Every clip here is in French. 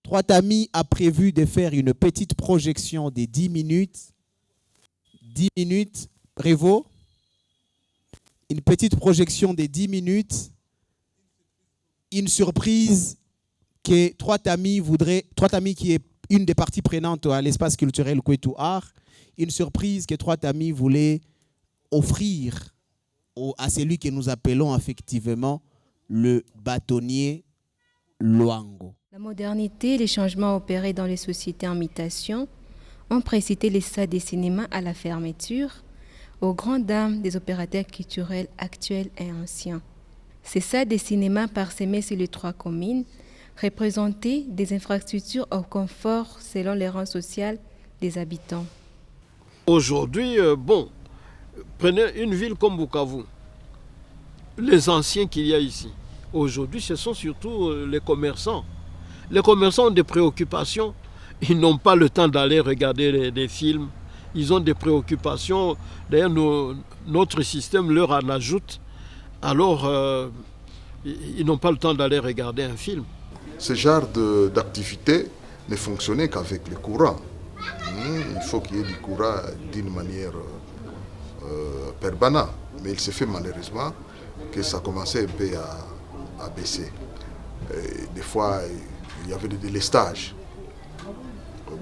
Trois Tamis a prévu de faire une petite projection de 10 minutes. 10 minutes, Prévost. Une petite projection de 10 minutes. Une surprise que Trois Tamis qui est une des parties prenantes à l'espace culturel Kwetu Art, une surprise que Trois Tamis voulait offrir à celui que nous appelons effectivement le bâtonnier Luango. La modernité et les changements opérés dans les sociétés en mutation ont précipité les salles de cinéma à la fermeture, aux grandes dames des opérateurs culturels actuels et anciens. Ces salles de cinéma parsemées sur les 3 communes représentaient des infrastructures au confort selon les rangs sociaux des habitants. Aujourd'hui, prenez une ville comme Bukavu, les anciens qu'il y a ici. Aujourd'hui, ce sont surtout les commerçants. Les commerçants ont des préoccupations. Ils n'ont pas le temps d'aller regarder des films. Ils ont des préoccupations. D'ailleurs, notre système leur en ajoute. Alors, ils n'ont pas le temps d'aller regarder un film. Ce genre d'activité ne fonctionnait qu'avec le courant. Il faut qu'il y ait du courant d'une manière permanente. Mais il s'est fait malheureusement que ça commençait un peu à baisser. Et des fois, il y avait des délestages.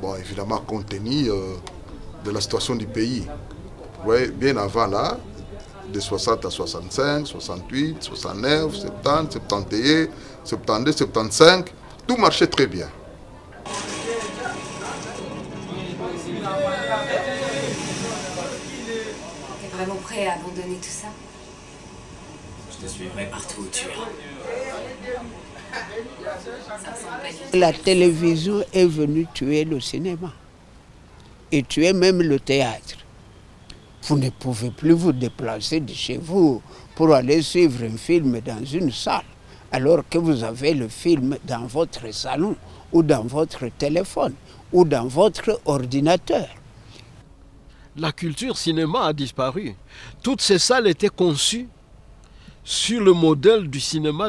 Bon, évidemment, compte tenu de la situation du pays. Ouais, bien avant là, de 60 à 65, 68, 69, 70, 71, 72, 75, tout marchait très bien. T'es vraiment prêt à abandonner tout ça? Je te suivrai partout où tu iras. La télévision est venue tuer le cinéma et tuer même le théâtre. Vous ne pouvez plus vous déplacer de chez vous pour aller suivre un film dans une salle, alors que vous avez le film dans votre salon ou dans votre téléphone ou dans votre ordinateur. La culture cinéma a disparu. Toutes ces salles étaient conçues sur le modèle du cinéma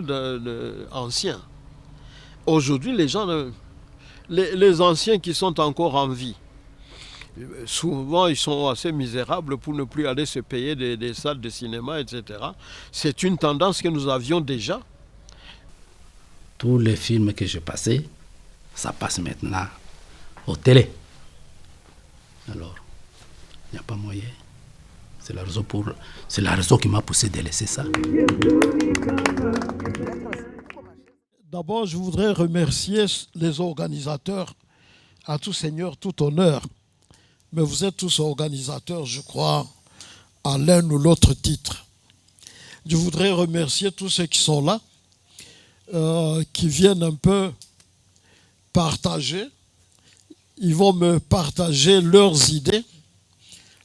ancien. Aujourd'hui, les gens, les anciens qui sont encore en vie, souvent ils sont assez misérables pour ne plus aller se payer des salles de cinéma, etc. C'est une tendance que nous avions déjà. Tous les films que j'ai passés, ça passe maintenant aux télé. Alors, il n'y a pas moyen. C'est la raison qui m'a poussé de laisser ça. D'abord, je voudrais remercier les organisateurs, à tout seigneur, tout honneur. Mais vous êtes tous organisateurs, je crois, à l'un ou l'autre titre. Je voudrais remercier tous ceux qui sont là, qui viennent un peu partager. Ils vont me partager leurs idées.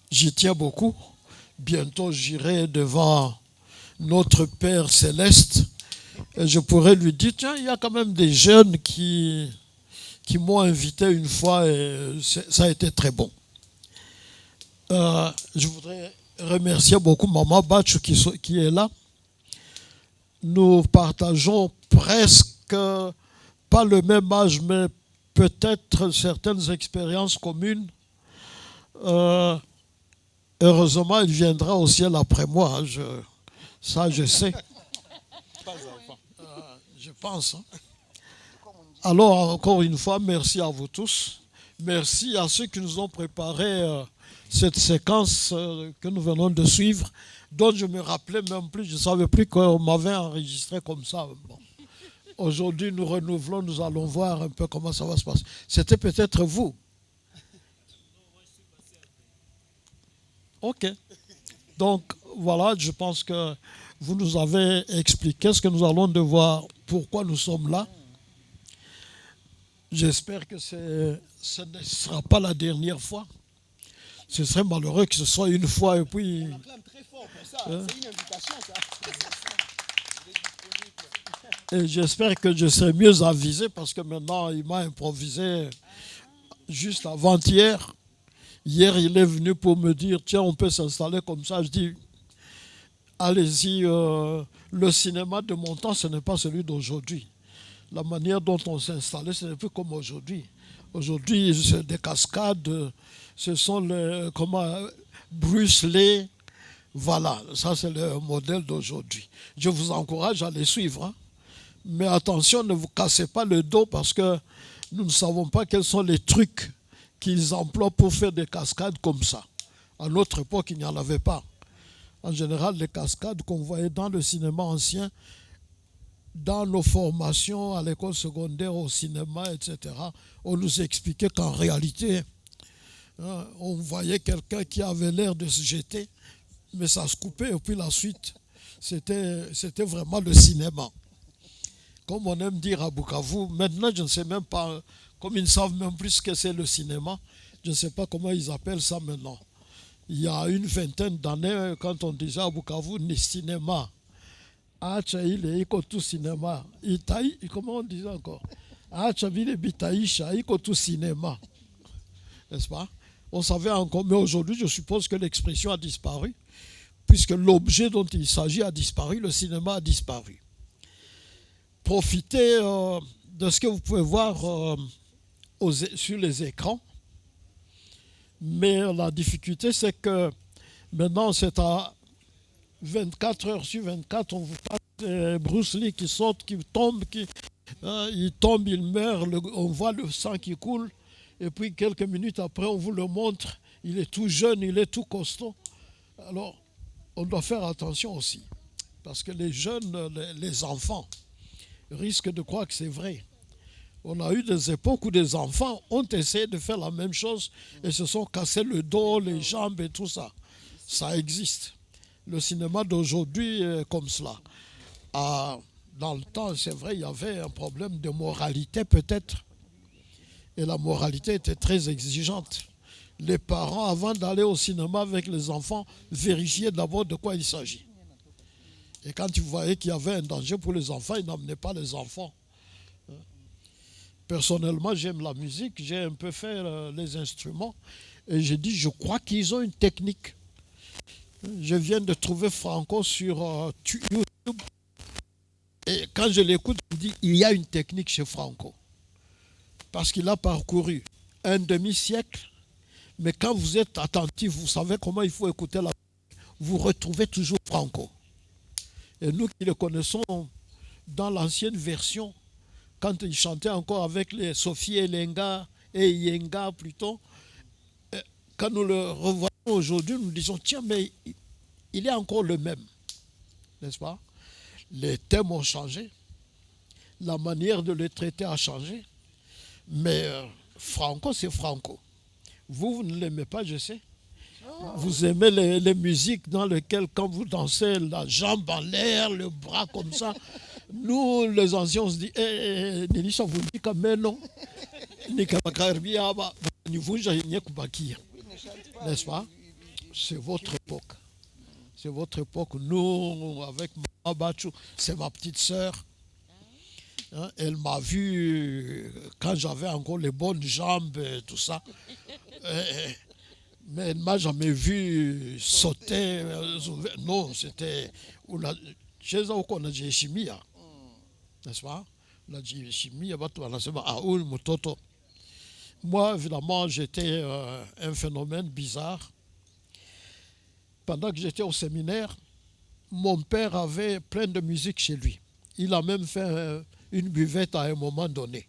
J'y tiens beaucoup. Bientôt, j'irai devant notre Père Céleste et je pourrais lui dire, tiens, il y a quand même des jeunes qui m'ont invité une fois et ça a été très bon. Je voudrais remercier beaucoup Maman Batch qui est là. Nous partageons presque, pas le même âge, mais peut-être certaines expériences communes. Heureusement, il viendra au ciel après moi. Ça, je sais. Je pense. Alors, encore une fois, merci à vous tous. Merci à ceux qui nous ont préparé cette séquence que nous venons de suivre, dont je me rappelais même plus, je ne savais plus qu'on m'avait enregistré comme ça. Bon. Aujourd'hui, nous renouvelons, nous allons voir un peu comment ça va se passer. C'était peut-être vous. Ok. Donc, voilà, je pense que vous nous avez expliqué ce que nous allons devoir, pourquoi nous sommes là. J'espère que ce ne sera pas la dernière fois. Ce serait malheureux que ce soit une fois et puis... On acclame très fort pour ça. C'est une invitation, ça. Et j'espère que je serai mieux avisé parce que maintenant, il m'a improvisé juste avant-hier. Hier, il est venu pour me dire, tiens, on peut s'installer comme ça. Je dis, allez-y, le cinéma de mon temps, ce n'est pas celui d'aujourd'hui. la manière dont on s'installait, c'est un peu comme aujourd'hui. Aujourd'hui, c'est des cascades, ce sont les, Bruce Lee. Voilà, ça c'est le modèle d'aujourd'hui. Je vous encourage à les suivre. Hein. Mais attention, ne vous cassez pas le dos parce que nous ne savons pas quels sont les trucs qu'ils emploient pour faire des cascades comme ça. À notre époque, il n'y en avait pas. En général, les cascades qu'on voyait dans le cinéma ancien, dans nos formations à l'école secondaire, au cinéma, etc., on nous expliquait qu'en réalité, on voyait quelqu'un qui avait l'air de se jeter, mais ça se coupait, et puis la suite, c'était vraiment le cinéma. Comme on aime dire à Bukavu, maintenant je ne sais même pas, comme ils ne savent même plus ce que c'est le cinéma, je ne sais pas comment ils appellent ça maintenant. Il y a une vingtaine d'années, quand on disait à Bukavu, ni cinéma. Il est tout cinéma. Comment on disait encore? Tout cinéma. N'est-ce pas? On savait encore, mais aujourd'hui, je suppose que l'expression a disparu, puisque l'objet dont il s'agit a disparu, le cinéma a disparu. Profitez de ce que vous pouvez voir sur les écrans, mais la difficulté, c'est que maintenant, c'est à 24 heures sur 24, on vous parle de Bruce Lee qui saute, qui tombe, il tombe, il meurt, on voit le sang qui coule, et puis quelques minutes après, on vous le montre, il est tout jeune, il est tout costaud. Alors, on doit faire attention aussi, parce que les jeunes, les enfants, risquent de croire que c'est vrai. On a eu des époques où des enfants ont essayé de faire la même chose et se sont cassés le dos, les jambes et tout ça. Ça existe. Le cinéma d'aujourd'hui est comme cela. Dans le temps, c'est vrai, il y avait un problème de moralité peut-être. Et la moralité était très exigeante. Les parents, avant d'aller au cinéma avec les enfants, vérifiaient d'abord de quoi il s'agit. Et quand ils voyaient qu'il y avait un danger pour les enfants, ils n'emmenaient pas les enfants. Personnellement, j'aime la musique, j'ai un peu fait les instruments. Et j'ai dit, je crois qu'ils ont une technique. Je viens de trouver Franco sur YouTube. Et quand je l'écoute, je me dis, il y a une technique chez Franco. Parce qu'il a parcouru un demi-siècle. Mais quand vous êtes attentif, vous savez comment il faut écouter la musique. Vous retrouvez toujours Franco. Et nous qui le connaissons dans l'ancienne version, quand il chantait encore avec les Sophie Elenga et Yenga plutôt, quand nous le revoyons aujourd'hui, nous disons, tiens, mais il est encore le même, n'est-ce pas? Les thèmes ont changé, la manière de les traiter a changé, mais Franco, c'est Franco. Vous ne l'aimez pas, je sais. Vous aimez les musiques dans lesquelles, quand vous dansez, la jambe en l'air, le bras comme ça. Nous, les anciens, on se dit, Nélissa, vous dites quand même non. N'est-ce pas? C'est votre époque. C'est votre époque. Nous, avec Maman Bachou, c'est ma petite sœur. Hein, elle m'a vu quand j'avais encore les bonnes jambes et tout ça. Mais elle ne m'a jamais vu sauter. Non, c'était... Chez eux, on a dit chimie. N'est-ce pas? On a dit chimie. Moi, évidemment, j'étais un phénomène bizarre. Pendant que j'étais au séminaire, mon père avait plein de musique chez lui. Il a même fait une buvette à un moment donné.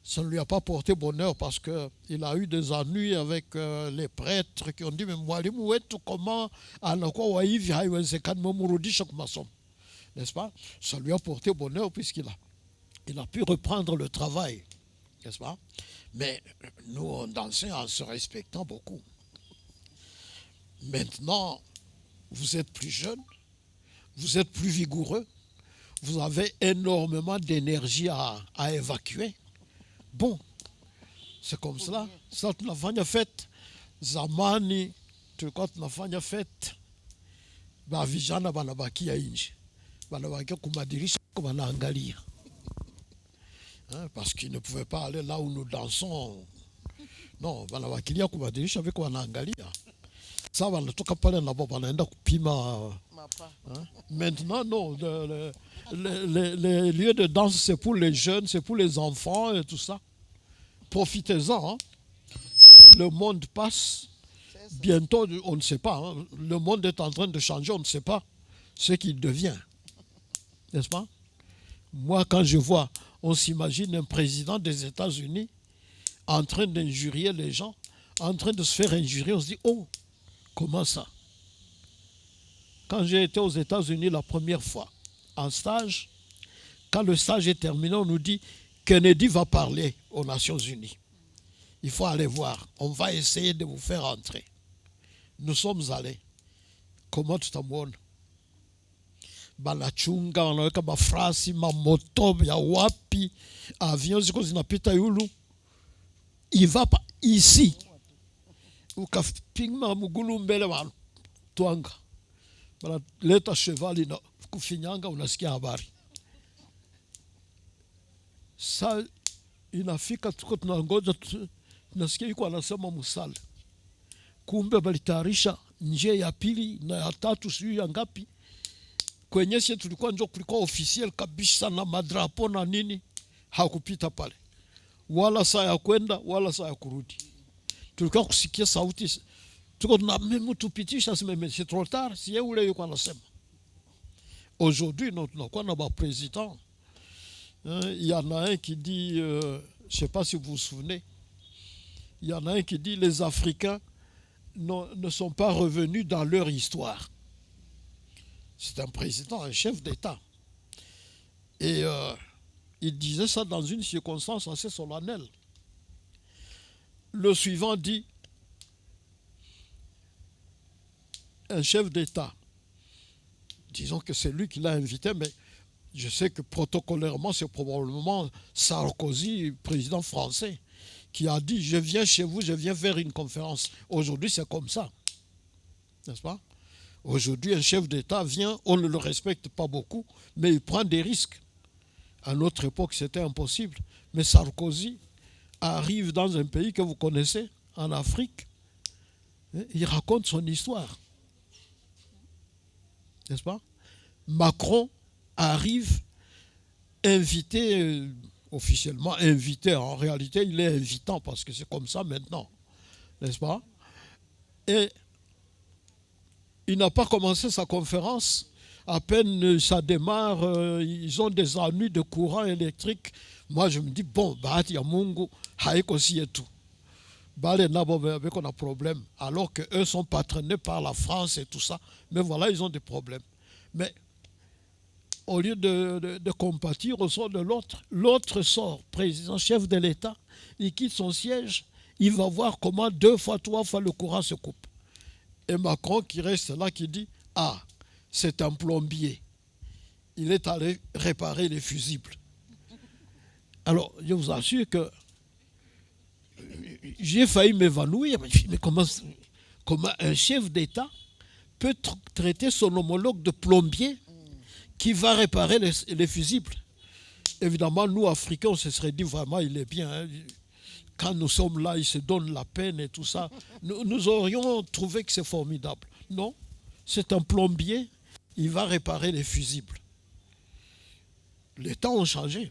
Ça ne lui a pas porté bonheur parce qu'il a eu des ennuis avec les prêtres qui ont dit, mais mwalimu wetu comment anakuwa hivi haiwezekani mumrudishe kwa masomo. N'est-ce pas? Ça lui a porté bonheur puisqu'il a pu reprendre le travail. N'est-ce pas? Mais nous, on dansait en se respectant beaucoup. Maintenant, vous êtes plus jeune, vous êtes plus vigoureux, vous avez énormément d'énergie à évacuer. Bon, c'est comme cela. Ça, tunafanya fête. Zamani, tulikuwa tunafanya fête. Ba vijana banabakia nje. Banabakia kumadirisha banaangalia. Parce qu'ils ne pouvaient pas aller là où nous dansons. Non, banabakilia kumadirisha biko banaangalia. Sasa wanatoka pale na baba wanaenda kupima Hein? Maintenant, non. Les lieux de danse, c'est pour les jeunes, c'est pour les enfants et tout ça. Profitez-en. Hein? Le monde passe. Bientôt, on ne sait pas. Hein? Le monde est en train de changer, on ne sait pas ce qu'il devient. N'est-ce pas? Moi, quand je vois, on s'imagine un président des États-Unis en train d'injurier les gens, en train de se faire injurier, on se dit, oh, comment ça? Quand j'ai été aux États-Unis la première fois, en stage, quand le stage est terminé, on nous dit, Kennedy va parler aux Nations Unies. Il faut aller voir. On va essayer de vous faire entrer. Nous sommes allés. Comment tu t'amones? Banachunga, wanaweka mafrasi, mamoto, ya wapi, avion ziko zinapita yulu. Il va pas ici. Ukapingma mugulu mbele wanu. Tuanga. Bana leta cheval ina kufinyanga unasikia habari. Sa inafika tuko tunangoja tunasikia yuko anasema musale. Kumbe balitayarisha njia ya pili na ya tatu sijui ya ngapi. Kwenye sisi tulikuwa ndio kulikuwa officiel kabisa na madrapo na nini, hakupita pale. Wala saa ya kwenda wala saa ya kurudi. Tulikuwa kusikia sauti. Tuko na memu tupitisha mais c'est trop tard, si yeye ule yuko anasema. Aujourd'hui, nous avons un président. Il y en a un qui dit, je ne sais pas si vous vous souvenez, il y en a un qui dit les Africains ne sont pas revenus dans leur histoire. C'est un président, un chef d'État. Et il disait ça dans une circonstance assez solennelle. Le suivant dit, un chef d'État, disons que c'est lui qui l'a invité, mais je sais que protocolairement, c'est probablement Sarkozy, président français, qui a dit, je viens chez vous, je viens faire une conférence. Aujourd'hui, c'est comme ça. N'est-ce pas? Aujourd'hui, un chef d'État vient, on ne le respecte pas beaucoup, mais il prend des risques. À notre époque, c'était impossible. Mais Sarkozy arrive dans un pays que vous connaissez, en Afrique, il raconte son histoire. N'est-ce pas? Macron arrive invité, officiellement invité, en réalité il est invitant parce que c'est comme ça maintenant, n'est-ce pas? Et il n'a pas commencé sa conférence, à peine ça démarre, ils ont des ennuis de courant électrique. Moi je me dis, bon, bahati ya Mungu, haiko si et tout. Bale nabo avec on a problème, alors qu'eux sont patronnés par la France et tout ça. Mais voilà, ils ont des problèmes. Mais au lieu de compatir, au sort de l'autre, l'autre sort, président, chef de l'État, il quitte son siège, il va voir comment 2 fois, 3 fois le courant se coupe. Et Macron qui reste là, qui dit, ah, c'est un plombier. Il est allé réparer les fusibles. Alors, je vous assure que j'ai failli m'évanouir. Mais comment un chef d'État peut traiter son homologue de plombier qui va réparer les fusibles? Évidemment, nous, Africains, on se serait dit vraiment, il est bien. Hein. Quand nous sommes là, il se donne la peine et tout ça. Nous aurions trouvé que c'est formidable. Non, c'est un plombier, il va réparer les fusibles. Les temps ont changé.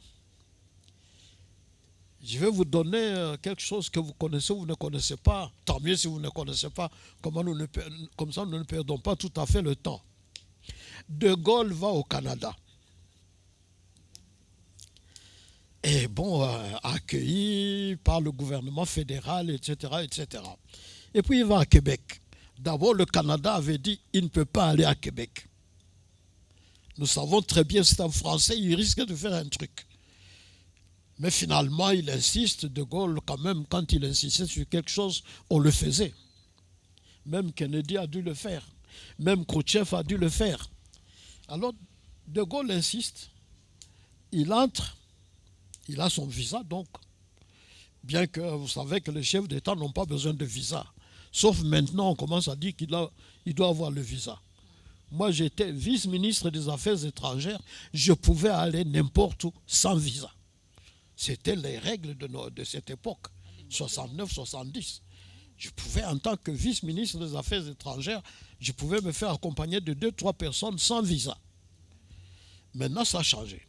Je vais vous donner quelque chose que vous connaissez ou vous ne connaissez pas. Tant mieux si vous ne connaissez pas. Comme ça, nous ne perdons pas tout à fait le temps. De Gaulle va au Canada. Et bon, accueilli par le gouvernement fédéral, etc., etc. Et puis il va à Québec. D'abord, le Canada avait dit il ne peut pas aller à Québec. Nous savons très bien, c'est un Français, il risque de faire un truc. Mais finalement, il insiste, De Gaulle, quand même, quand il insistait sur quelque chose, on le faisait. Même Kennedy a dû le faire. Même Khrouchtchev a dû le faire. Alors, De Gaulle insiste. Il entre. Il a son visa, donc. Bien que vous savez que les chefs d'État n'ont pas besoin de visa. Sauf maintenant, on commence à dire qu'il doit avoir le visa. Moi, j'étais vice-ministre des Affaires étrangères. Je pouvais aller n'importe où sans visa. C'était les règles de cette époque, 69-70. Je pouvais, en tant que vice-ministre des Affaires étrangères, je pouvais me faire accompagner de 2-3 personnes sans visa. Maintenant, ça a changé.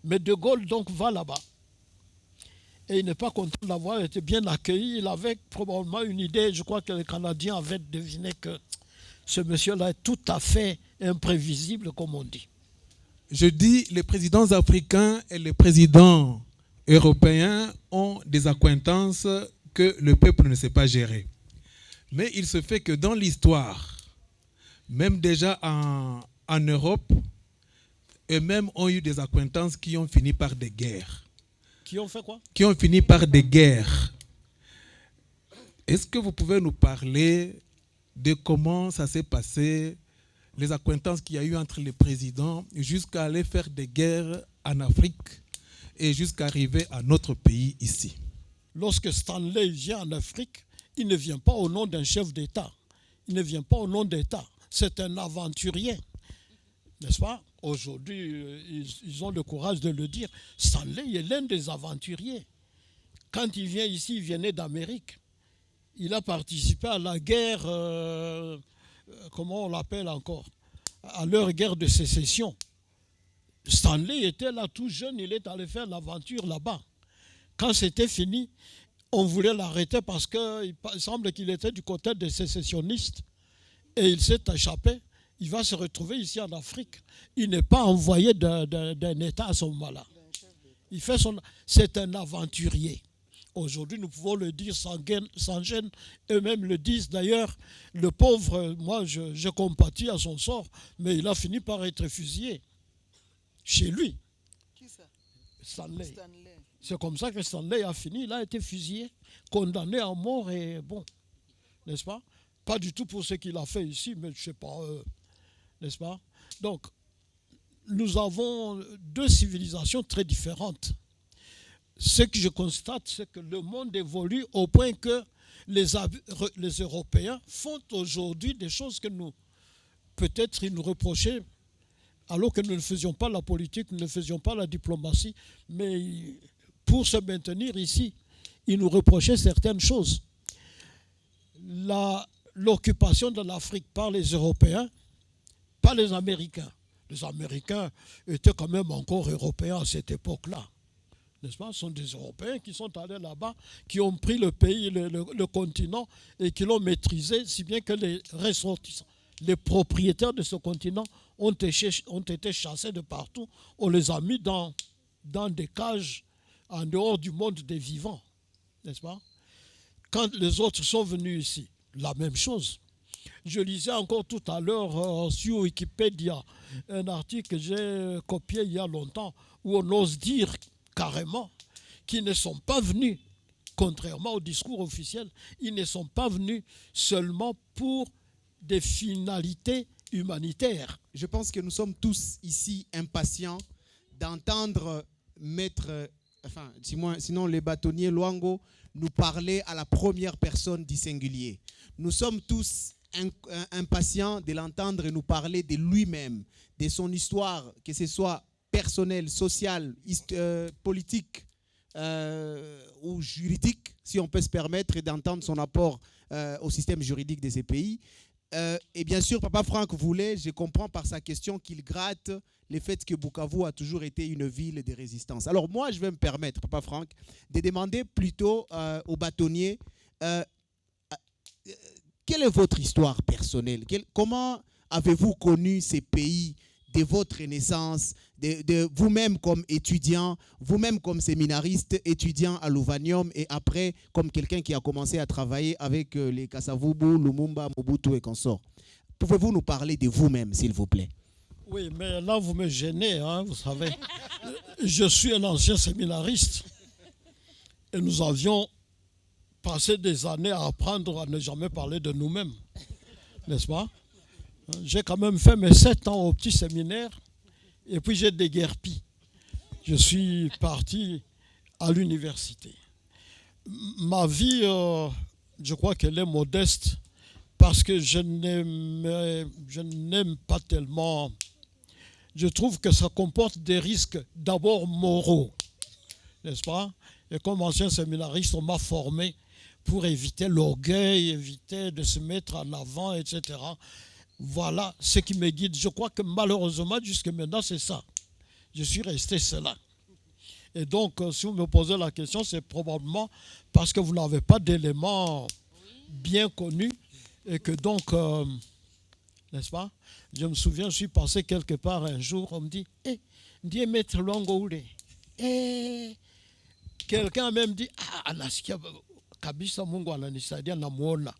Mais De Gaulle, donc, va là-bas. Et il n'est pas content d'avoir été bien accueilli. Il avait probablement une idée. Je crois que les Canadiens avaient deviné que ce monsieur-là est tout à fait imprévisible, comme on dit. Je dis, les présidents africains et les présidents européens ont des accointances que le peuple ne sait pas gérer. Mais il se fait que dans l'histoire, même déjà en Europe, eux-mêmes ont eu des accointances qui ont fini par des guerres. Qui ont fait quoi? Qui ont fini par des guerres. Est-ce que vous pouvez nous parler de comment ça s'est passé, les accointances qu'il y a eu entre les présidents, jusqu'à aller faire des guerres en Afrique et jusqu'à arriver à notre pays ici? Lorsque Stanley vient en Afrique, il ne vient pas au nom d'un chef d'État. Il ne vient pas au nom d'État. C'est un aventurier. N'est-ce pas? Aujourd'hui, ils ont le courage de le dire. Stanley est l'un des aventuriers. Quand il vient ici, il venait d'Amérique. Il a participé à la guerre, comment on l'appelle encore, à leur guerre de sécession. Stanley était là tout jeune, il est allé faire l'aventure là-bas. Quand c'était fini, on voulait l'arrêter parce qu'il semble qu'il était du côté des sécessionnistes et il s'est échappé. Il va se retrouver ici en Afrique. Il n'est pas envoyé d'un État à ce moment-là. C'est un aventurier. Aujourd'hui, nous pouvons le dire sans gêne. Eux-mêmes le disent. D'ailleurs, le pauvre, moi, je compatis à son sort, mais il a fini par être fusillé. Chez lui. Qui ça? Stanley. C'est comme ça que Stanley a fini. Il a été fusillé, condamné à mort et bon, n'est-ce pas? Pas du tout pour ce qu'il a fait ici, mais je ne sais pas, n'est-ce pas? Donc, nous avons deux civilisations très différentes. Ce que je constate, c'est que le monde évolue au point que les Européens font aujourd'hui des choses que nous, peut-être, ils nous reprochaient, alors que nous ne faisions pas la politique, nous ne faisions pas la diplomatie, mais pour se maintenir ici, ils nous reprochaient certaines choses. L'occupation de l'Afrique par les Européens, pas les Américains. Les Américains étaient quand même encore Européens à cette époque-là. N'est-ce pas? Ce sont des Européens qui sont allés là-bas, qui ont pris le pays, le continent, et qui l'ont maîtrisé, si bien que les ressortissants, les propriétaires de ce continent ont été chassés de partout. On les a mis dans des cages en dehors du monde des vivants. N'est-ce pas? Quand les autres sont venus ici, la même chose. Je lisais encore tout à l'heure sur Wikipédia un article que j'ai copié il y a longtemps où on ose dire carrément qu'ils ne sont pas venus, contrairement au discours officiel, ils ne sont pas venus seulement pour des finalités humanitaires. Je pense que nous sommes tous ici impatients d'entendre sinon les bâtonniers Luango nous parler à la première personne du singulier. Nous sommes tous impatients de l'entendre nous parler de lui-même, de son histoire, que ce soit personnelle, sociale, politique ou juridique, si on peut se permettre d'entendre son apport au système juridique de ces pays. Et bien sûr, Papa Franck voulait, je comprends par sa question, qu'il gratte le fait que Bukavu a toujours été une ville de résistance. Alors moi, je vais me permettre, Papa Franck, de demander plutôt aux bâtonniers quelle est votre histoire personnelle? Comment avez-vous connu ces pays de votre naissance, de vous-même comme étudiant, vous-même comme séminariste, étudiant à l'Ovanium et après comme quelqu'un qui a commencé à travailler avec les Kasavubu, Lumumba, Mobutu et consorts? Pouvez-vous nous parler de vous-même, s'il vous plaît? Oui, mais là, vous me gênez, hein, vous savez. Je suis un ancien séminariste et nous avions passé des années à apprendre à ne jamais parler de nous-mêmes, n'est-ce pas? J'ai quand même fait mes 7 ans au petit séminaire et puis j'ai déguerpi. Je suis parti à l'université. Ma vie, je crois qu'elle est modeste parce que je n'aime pas tellement. Je trouve que ça comporte des risques d'abord moraux, n'est-ce pas? Et comme ancien séminariste, on m'a formé pour éviter l'orgueil, éviter de se mettre en avant, etc. Voilà ce qui me guide. Je crois que malheureusement, jusque maintenant, c'est ça. Je suis resté cela. Et donc, si vous me posez la question, c'est probablement parce que vous n'avez pas d'éléments bien connus et que donc, n'est-ce pas? Je me souviens, je suis passé quelque part un jour, on me dit, Ndiye maître Longoule. Quelqu'un a même dit, anasikia kabisa Mungu ananisaidia namuona.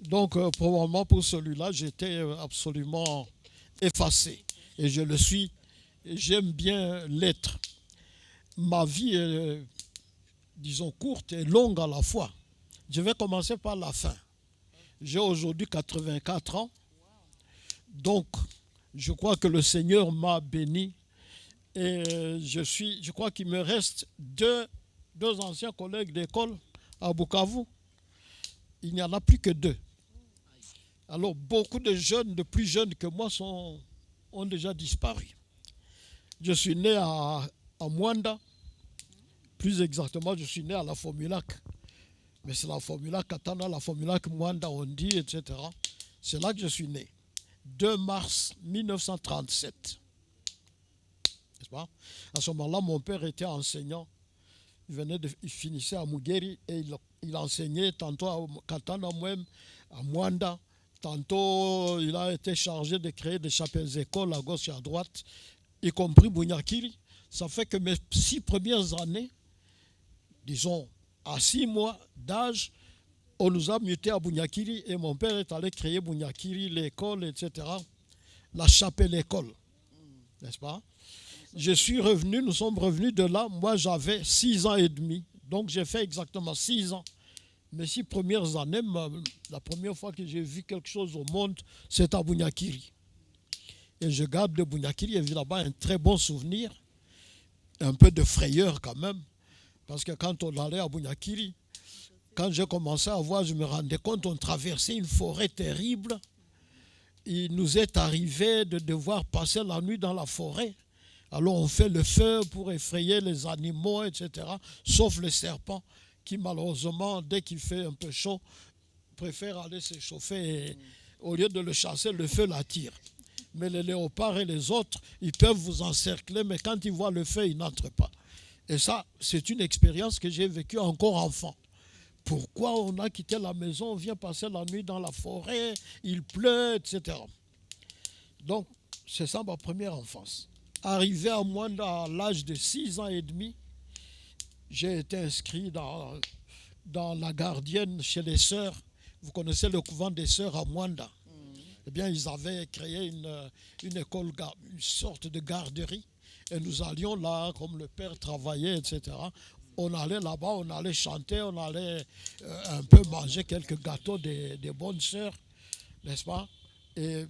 Donc, probablement pour celui-là, j'étais absolument effacé. Et je le suis. J'aime bien l'être. Ma vie est, disons, courte et longue à la fois. Je vais commencer par la fin. J'ai aujourd'hui 84 ans. Donc, je crois que le Seigneur m'a béni. Et je crois qu'il me reste deux anciens collègues d'école à Bukavu. Il n'y en a plus que 2. Alors, beaucoup de jeunes, de plus jeunes que moi, ont déjà disparu. Je suis né à Mwanda. Plus exactement, je suis né à la Formulac. Mais c'est la Formulac Katana, la Formulac Mwanda, on dit, etc. C'est là que je suis né. 2 mars 1937. N'est-ce pas? À ce moment-là, mon père était enseignant. Il finissait à Mugeri et il enseignait tantôt à Katana même, à Mwanda. Tantôt, il a été chargé de créer des chapelles-écoles à gauche et à droite, y compris Bunyakiri. Ça fait que mes 6 premières années, disons, à 6 mois d'âge, on nous a mutés à Bunyakiri et mon père est allé créer Bunyakiri, l'école, etc. La chapelle-école. N'est-ce pas? Je suis revenu, nous sommes revenus de là. Moi, j'avais 6 ans et demi. Donc, j'ai fait exactement 6 ans. Mes 6 premières années, la première fois que j'ai vu quelque chose au monde, c'est à Bunyakiri. Et je garde de Bunyakiri, évidemment, un très bon souvenir. Un peu de frayeur quand même. Parce que quand on allait à Bunyakiri, quand j'ai commencé à voir, je me rendais compte qu'on traversait une forêt terrible. Il nous est arrivé de devoir passer la nuit dans la forêt. Alors on fait le feu pour effrayer les animaux, etc. Sauf les serpents qui malheureusement, dès qu'il fait un peu chaud, préfèrent aller s'échauffer et au lieu de le chasser, le feu l'attire. Mais les léopards et les autres, ils peuvent vous encercler, mais quand ils voient le feu, ils n'entrent pas. Et ça, c'est une expérience que j'ai vécue encore enfant. Pourquoi on a quitté la maison, on vient passer la nuit dans la forêt, il pleut, etc. Donc, c'est ça ma première enfance. Arrivé à Mwanda à l'âge de 6 ans et demi, j'ai été inscrit dans la gardienne chez les sœurs. Vous connaissez le couvent des sœurs à Mwanda. Eh bien, ils avaient créé une école, une sorte de garderie. Et nous allions là, comme le père travaillait, etc. On allait là-bas, on allait chanter, on allait un peu manger quelques gâteaux des bonnes sœurs, n'est-ce pas? Et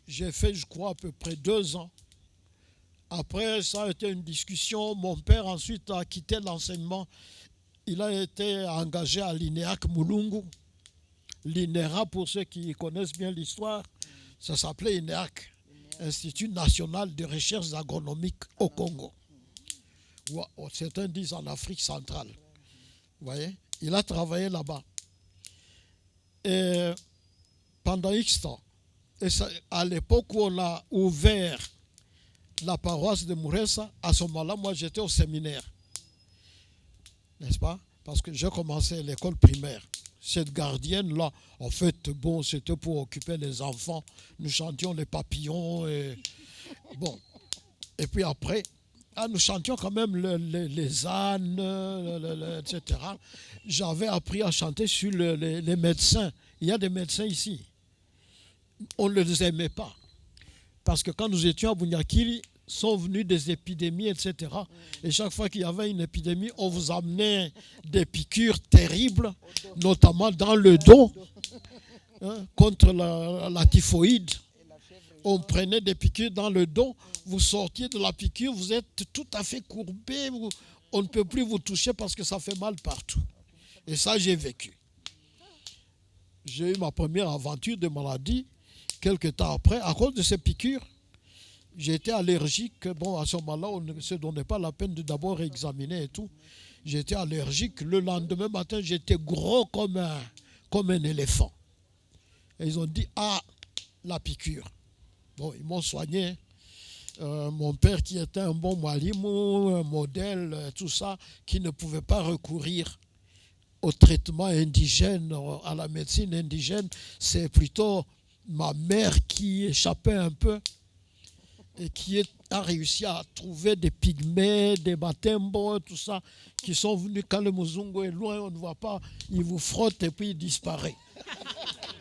j'ai fait, je crois, à peu près 2 ans. Après, ça a été une discussion. Mon père ensuite a quitté l'enseignement. Il a été engagé à l'INEAC Mulungu. L'INERA, pour ceux qui connaissent bien l'histoire, ça s'appelait INEAC, Institut national de recherche agronomique au Congo. Certains disent en Afrique centrale. Vous voyez? Il a travaillé là-bas. Et pendant X temps, et ça, à l'époque où on a ouvert la paroisse de Mouressa, à ce moment-là, moi j'étais au séminaire. N'est-ce pas? Parce que j'ai commencé l'école primaire. Cette gardienne-là, en fait, bon, c'était pour occuper les enfants. Nous chantions les papillons. Et, bon. Et puis après, nous chantions quand même les ânes, etc. J'avais appris à chanter sur les médecins. Il y a des médecins ici. On ne les aimait pas. Parce que quand nous étions à Bunyakiri, sont venues des épidémies, etc. Et chaque fois qu'il y avait une épidémie, on vous amenait des piqûres terribles, notamment dans le dos, contre la typhoïde. On prenait des piqûres dans le dos, vous sortiez de la piqûre, vous êtes tout à fait courbé, on ne peut plus vous toucher parce que ça fait mal partout. Et ça, j'ai vécu. J'ai eu ma première aventure de maladie quelques temps après, à cause de ces piqûres. J'ai été allergique. Bon, à ce moment-là, on ne se donnait pas la peine de d'abord examiner et tout. J'étais allergique. Le lendemain matin, j'étais gros comme un éléphant. Et ils ont dit, ah, la piqûre. Bon, ils m'ont soigné. Mon père qui était un bon mwalimu, un modèle, tout ça, qui ne pouvait pas recourir au traitement indigène, à la médecine indigène, c'est plutôt ma mère qui échappait un peu et qui a réussi à trouver des pygmées, des batembo, tout ça, qui sont venus quand le Muzungu est loin, on ne voit pas, il vous frotte et puis il disparaît.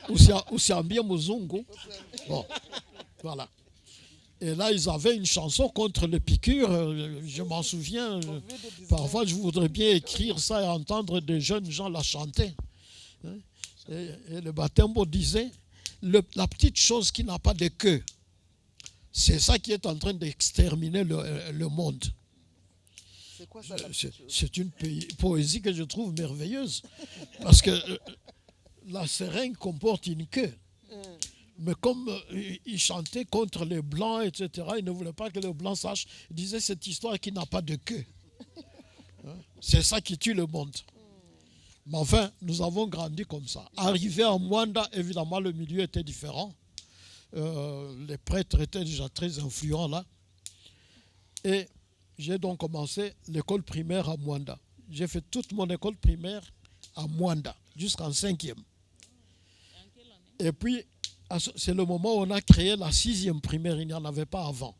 Ou c'est un bien Muzungu. Bon, voilà. Et là, ils avaient une chanson contre les piqûres, je m'en souviens. Parfois, je voudrais bien écrire ça et entendre des jeunes gens la chanter. Et le Batembo disait, la petite chose qui n'a pas de queue, c'est ça qui est en train d'exterminer le monde. C'est quoi ça? C'est une poésie que je trouve merveilleuse. Parce que la seringue comporte une queue. Mais comme il chantait contre les Blancs, etc., il ne voulait pas que les Blancs sachent. Il disait cette histoire qui n'a pas de queue. C'est ça qui tue le monde. Mais enfin, nous avons grandi comme ça. Arrivé à Mwanda, évidemment, le milieu était différent. Les prêtres étaient déjà très influents là. Et j'ai donc commencé l'école primaire à Mwanda. J'ai fait toute mon école primaire à Mwanda, jusqu'en 5e. Et puis, c'est le moment où on a créé la 6e primaire, il n'y en avait pas avant.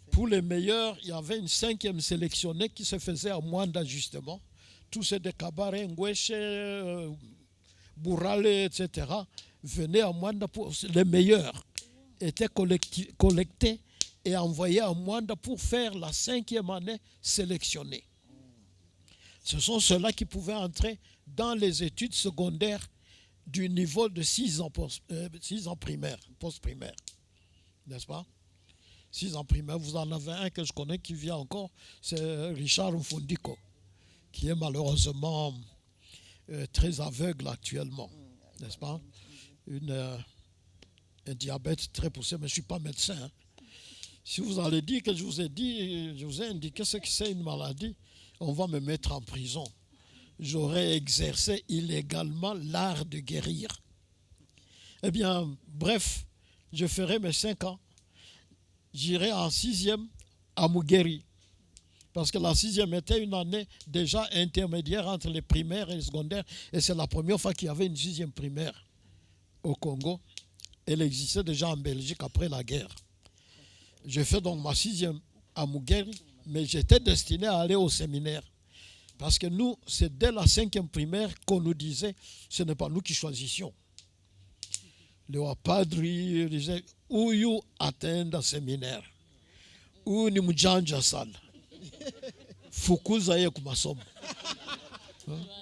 Pour les meilleurs, il y avait une 5e sélectionnée qui se faisait à Mwanda justement. Tous ces de Kabare, Ngweshe, Bourale, etc. venaient à Mwanda pour les meilleurs, étaient collectés et envoyés à Mwanda pour faire la 5e année sélectionnée. Ce sont ceux-là qui pouvaient entrer dans les études secondaires du niveau de 6 ans primaire, post-primaire. N'est-ce pas? 6 ans primaire, vous en avez un que je connais qui vit encore, c'est Richard Mfundiko, qui est malheureusement très aveugle actuellement. N'est-ce pas? Un diabète très poussé, mais je ne suis pas médecin. Hein. Si vous allez dire que je vous ai indiqué ce que c'est une maladie, on va me mettre en prison. J'aurais exercé illégalement l'art de guérir. Eh bien, bref, je ferai mes 5 ans. J'irai en 6e à Mugeri. Parce que la 6e était une année déjà intermédiaire entre les primaires et les secondaires. Et c'est la première fois qu'il y avait une 6e primaire au Congo. Elle existait déjà en Belgique après la guerre. J'ai fait donc ma 6e à Mugeri, mais j'étais destiné à aller au séminaire. Parce que nous, c'est dès la 5e primaire qu'on nous disait, ce n'est pas nous qui choisissions. Le Wapadri disait, où you attend un séminaire, où ni mujanja sal, fukuza ye kumasom.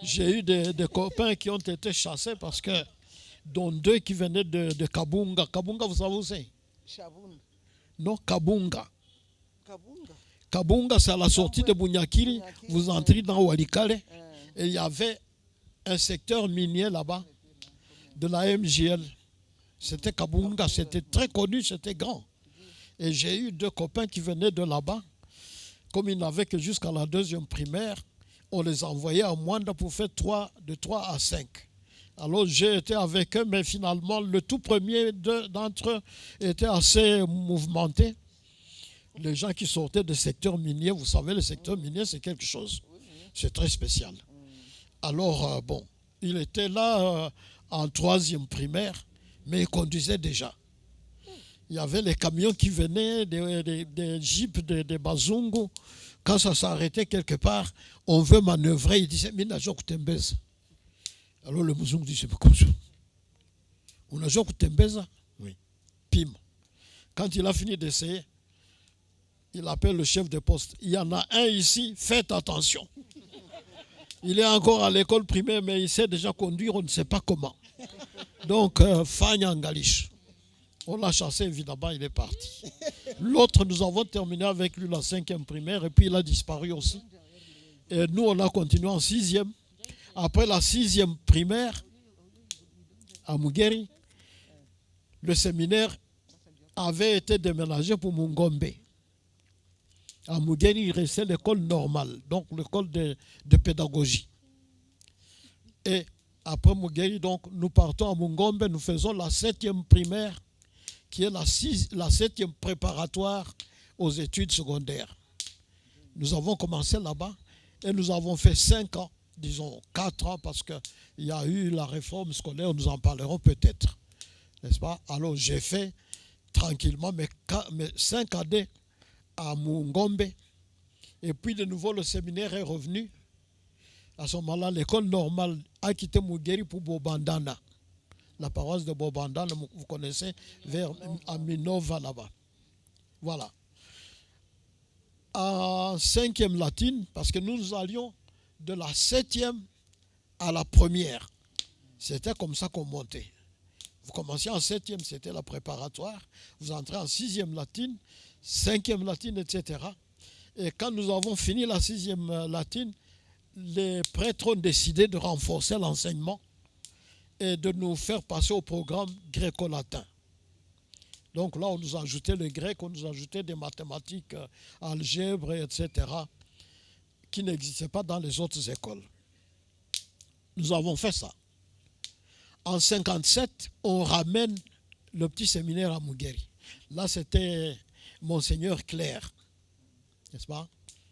J'ai eu des copains qui ont été chassés parce que, dont 2 qui venaient de Kabunga. Kabunga, vous savez où c'est? Non, Kabunga. Kabunga, c'est à la sortie de Bunyakiri. Vous entrez dans Walikale et il y avait un secteur minier là-bas de la MJL. C'était Kabunga, c'était très connu, c'était grand. Et j'ai eu 2 copains qui venaient de là-bas. Comme ils n'avaient que jusqu'à la 2e primaire, on les envoyait à Mwanda pour faire de 3 à 5. Alors j'ai été avec eux, mais finalement, le tout premier d'entre eux était assez mouvementé. Les gens qui sortaient des secteurs miniers, vous savez, le secteur minier, c'est quelque chose. C'est très spécial. Alors, bon, il était là en 3e primaire, mais il conduisait déjà. Il y avait les camions qui venaient, des jeeps, des bazungu. Quand ça s'arrêtait quelque part, on veut manœuvrer. Il disait, Minajo Kutembeza. Alors le Muzungu disait, mais comme ça. On a joué Kutembeza? Oui. Pim. Quand il a fini d'essayer, il appelle le chef de poste. Il y en a un ici, faites attention. Il est encore à l'école primaire, mais il sait déjà conduire, on ne sait pas comment. Donc, Fanya Ngalish. On l'a chassé, évidemment, il est parti. L'autre, nous avons terminé avec lui la 5e primaire, et puis il a disparu aussi. Et nous, on a continué en 6e. Après la 6e primaire, à Mugeri, le séminaire avait été déménagé pour Mungombe. À Mugeri, il restait l'école normale, donc l'école de pédagogie. Et après Mugeri, donc, nous partons à Mungombe, nous faisons la 7e primaire, qui est la 7e préparatoire aux études secondaires. Nous avons commencé là-bas et nous avons fait 5 ans, disons 4 ans, parce qu'il y a eu la réforme scolaire, nous en parlerons peut-être, n'est-ce pas? Alors j'ai fait tranquillement mes 5 années à Mungombe, et puis de nouveau le séminaire est revenu. À ce moment-là, l'école normale a quitté Mugeri pour Bobandana. La paroisse de Bobandana, vous connaissez, vers à Minova là-bas. Voilà. En 5e latine, parce que nous allions de la 7e à la 1re. C'était comme ça qu'on montait. Vous commenciez en 7e, c'était la préparatoire. Vous entrez en 6e latine, 5e latine, etc. Et quand nous avons fini la 6e latine, les prêtres ont décidé de renforcer l'enseignement et de nous faire passer au programme gréco-latin. Donc là, on nous a ajouté le grec, on nous a ajouté des mathématiques, algèbre, etc., qui n'existaient pas dans les autres écoles. Nous avons fait ça. En 1957, on ramène le petit séminaire à Mugeri. Là, c'était Monseigneur Claire, n'est-ce pas?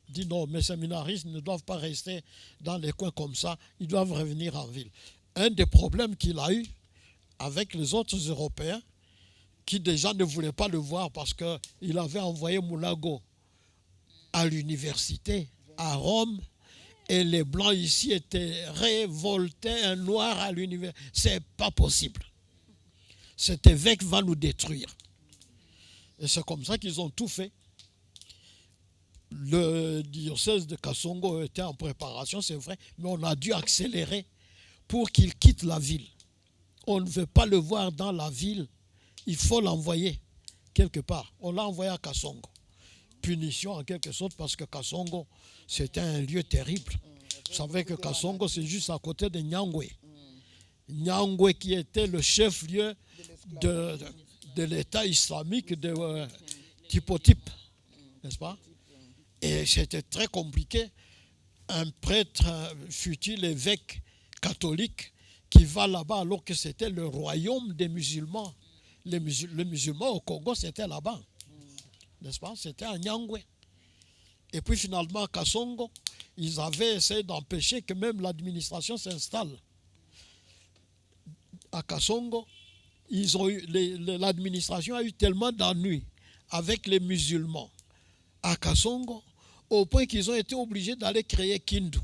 Il dit non, mes séminaristes ne doivent pas rester dans les coins comme ça, ils doivent revenir en ville. Un des problèmes qu'il a eu avec les autres Européens, qui déjà ne voulaient pas le voir parce qu'il avait envoyé Moulago à l'université, à Rome, et les Blancs ici étaient révoltés, un Noir à l'université. C'est pas possible. Cet évêque va nous détruire. Et c'est comme ça qu'ils ont tout fait. Le diocèse de Kasongo était en préparation, c'est vrai, mais on a dû accélérer pour qu'il quitte la ville. On ne veut pas le voir dans la ville, il faut l'envoyer quelque part. On l'a envoyé à Kasongo. Punition en quelque sorte, parce que Kasongo, c'était un lieu terrible. Vous savez que Kasongo, c'est juste à côté de Nyangwe. Nyangwe qui était le chef-lieu de l'État islamique de Tipo-Type, n'est-ce pas? Et c'était très compliqué. Un prêtre, fut-il évêque catholique, qui va là-bas alors que c'était le royaume des musulmans. Les musulmans au Congo, c'était là-bas. N'est-ce pas? C'était à Nyangwe. Et puis finalement, à Kasongo, ils avaient essayé d'empêcher que même l'administration s'installe. À Kasongo, l'administration a eu tellement d'ennuis avec les musulmans à Kasongo, au point qu'ils ont été obligés d'aller créer Kindu,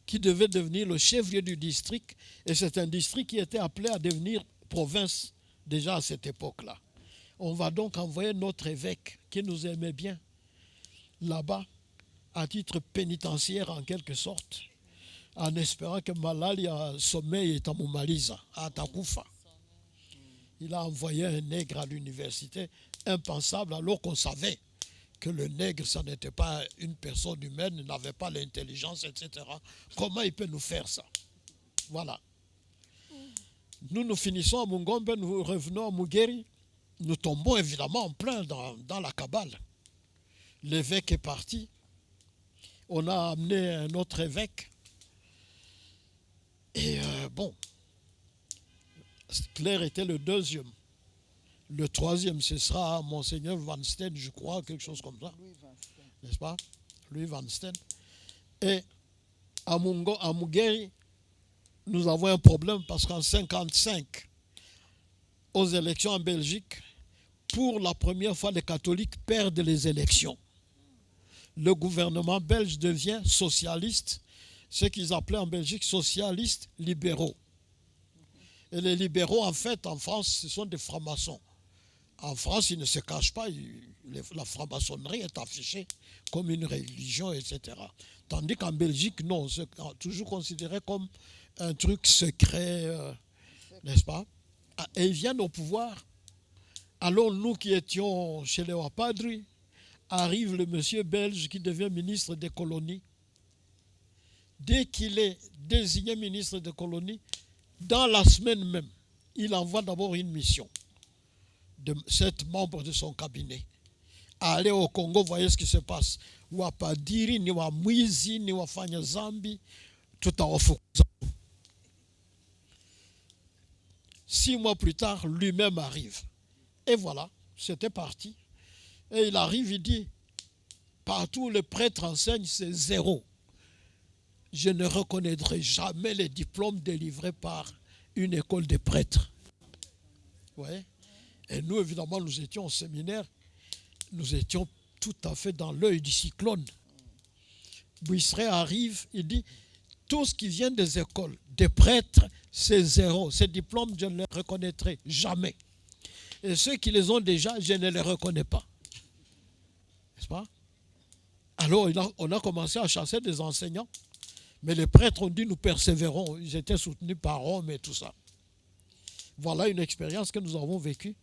qui devait devenir le chef-lieu du district. Et c'est un district qui était appelé à devenir province déjà à cette époque-là. On va donc envoyer notre évêque, qui nous aimait bien, là-bas, à titre pénitentiaire en quelque sorte, en espérant que Malali a sommeil et Tamumaliza, à Takufa. Il a envoyé un nègre à l'université, impensable, alors qu'on savait que le nègre, ça n'était pas une personne humaine, il n'avait pas l'intelligence, etc. Comment il peut nous faire ça? Voilà. Nous finissons à Mungombe, nous revenons à Mugeri. Nous tombons évidemment en plein dans la cabale. L'évêque est parti. On a amené un autre évêque. Et bon, Claire était le deuxième. Le troisième, ce sera Monseigneur Van Steen, je crois, quelque chose comme ça. N'est-ce pas? Louis Van Steen. Et à Mugeri, nous avons un problème parce qu'en 1955, aux élections en Belgique, pour la première fois, les catholiques perdent les élections. Le gouvernement belge devient socialiste, ce qu'ils appelaient en Belgique socialistes libéraux. Et les libéraux, en fait, en France, ce sont des francs-maçons. En France, ils ne se cachent pas, la franc-maçonnerie est affichée comme une religion, etc. Tandis qu'en Belgique, non, c'est toujours considéré comme un truc secret, n'est-ce pas? Et ils viennent au pouvoir. Alors nous qui étions chez les Wapadri, arrive le monsieur belge qui devient ministre des colonies. Dès qu'il est désigné ministre des colonies, dans la semaine même, il envoie d'abord une mission de 7 membres de son cabinet Allez au Congo, voyez ce qui se passe. Wapadiri, ni wa mwizi, ni wafanya zambi, tutawafukuza. 6 mois plus tard, lui-même arrive. Et voilà, c'était parti. Et il arrive, il dit, partout le prêtre enseigne, c'est 0. Je ne reconnaîtrai jamais les diplômes délivrés par une école de prêtres. Ouais. Et nous, évidemment, nous étions au séminaire, nous étions tout à fait dans l'œil du cyclone. Bouisseret arrive, il dit, tout ce qui vient des écoles, des prêtres, c'est 0. Ces diplômes, je ne les reconnaîtrai jamais. Et ceux qui les ont déjà, je ne les reconnais pas. N'est-ce pas? Alors, on a commencé à chasser des enseignants. Mais les prêtres ont dit, nous persévérons. Ils étaient soutenus par Rome et tout ça. Voilà une expérience que nous avons vécue.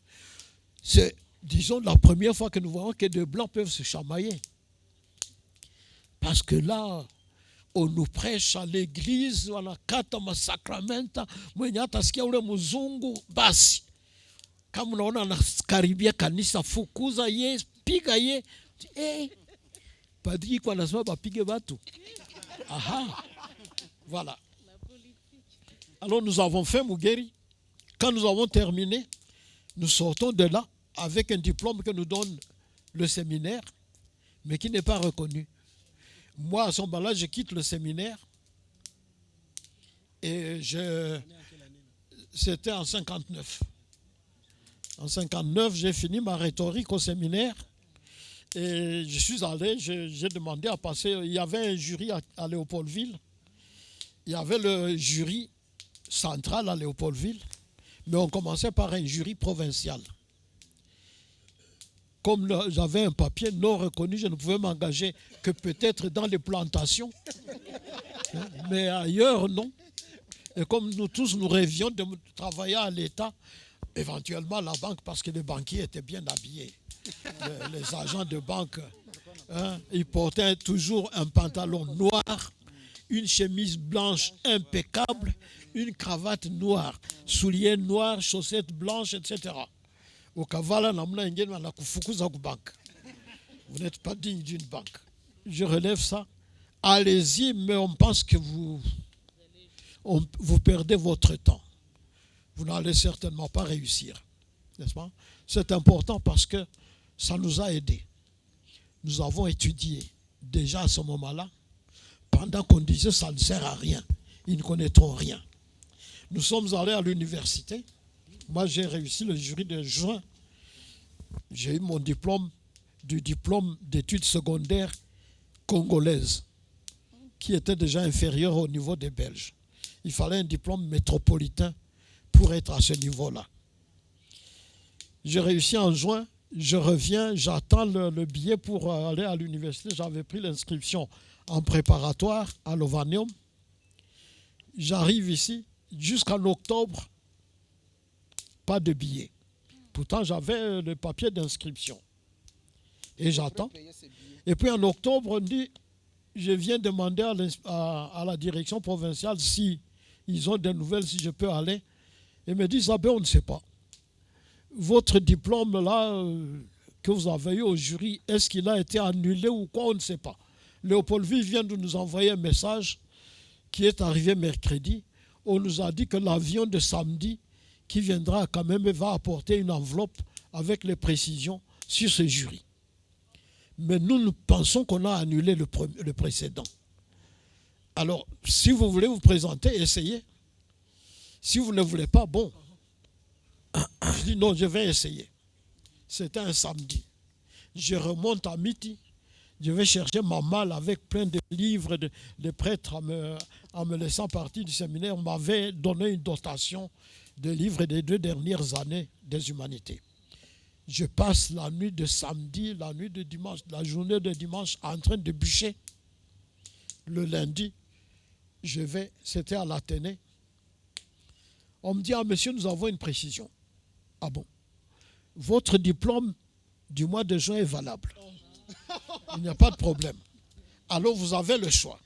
C'est, disons, la première fois que nous voyons que des blancs peuvent se chamailler. Parce que là, on nous prêche à l'église, wanakata masakramenta, mwenye atasikia ule mzungu, basi. Kama unaona anakaribia kanisa, fukuza ye, piga ye. Padri kwa nasema bapige batu. Aha. Voilà. Alors nous avons fait Mugeri. Quand nous avons terminé, nous sortons de là avec un diplôme que nous donne le séminaire, mais qui n'est pas reconnu. Moi, à ce moment-là, je quitte le séminaire et c'était en 59. En 59, j'ai fini ma rhétorique au séminaire et je suis allé, j'ai demandé à passer. Il y avait un jury à Léopoldville. Il y avait le jury central à Léopoldville, mais on commençait par un jury provincial. Comme j'avais un papier non reconnu, je ne pouvais m'engager que peut-être dans les plantations. Mais ailleurs, non. Et comme nous tous, nous rêvions de travailler à l'État, éventuellement à la banque, parce que les banquiers étaient bien habillés. Les agents de banque, ils portaient toujours un pantalon noir, une chemise blanche impeccable, une cravate noire, souliers noirs, chaussettes blanches, etc. Au Kavala, vous n'êtes pas digne d'une banque. Je relève ça. Allez-y, mais on pense que vous perdez votre temps. Vous n'allez certainement pas réussir. N'est-ce pas? C'est important parce que ça nous a aidés. Nous avons étudié déjà à ce moment-là, pendant qu'on disait ça ne sert à rien. Ils ne connaîtront rien. Nous sommes allés à l'université. Moi, j'ai réussi le jury de juin. J'ai eu mon diplôme du diplôme d'études secondaires congolaises, qui était déjà inférieur au niveau des Belges. Il fallait un diplôme métropolitain pour être à ce niveau-là. J'ai réussi en juin, je reviens, j'attends le billet pour aller à l'université. J'avais pris l'inscription en préparatoire à Lovaneum. J'arrive ici, jusqu'en octobre, pas de billet. Pourtant, j'avais le papier d'inscription. Et j'attends. Et puis en octobre, on dit, je viens demander à la direction provinciale si ils ont des nouvelles, si je peux aller. Et me disent, ah ben on ne sait pas. Votre diplôme là, que vous avez eu au jury, est-ce qu'il a été annulé ou quoi, on ne sait pas. Léopoldville vient de nous envoyer un message qui est arrivé mercredi. On nous a dit que l'avion de samedi qui viendra quand même va apporter une enveloppe avec les précisions sur ce jury. Mais nous pensons qu'on a annulé le précédent. Alors, si vous voulez vous présenter, essayez. Si vous ne voulez pas, bon. Je dis non, je vais essayer. C'était un samedi. Je remonte à midi. Je vais chercher ma malle avec plein de livres de prêtres en me laissant partir du séminaire. On m'avait donné une dotation de livres des 2 dernières années des humanités. Je passe la nuit de samedi, la nuit de dimanche, la journée de dimanche en train de bûcher. Le lundi, je vais, c'était à l'Athénée. On me dit, ah monsieur, nous avons une précision. Ah bon? Votre diplôme du mois de juin est valable. Il n'y a pas de problème. Alors vous avez le choix.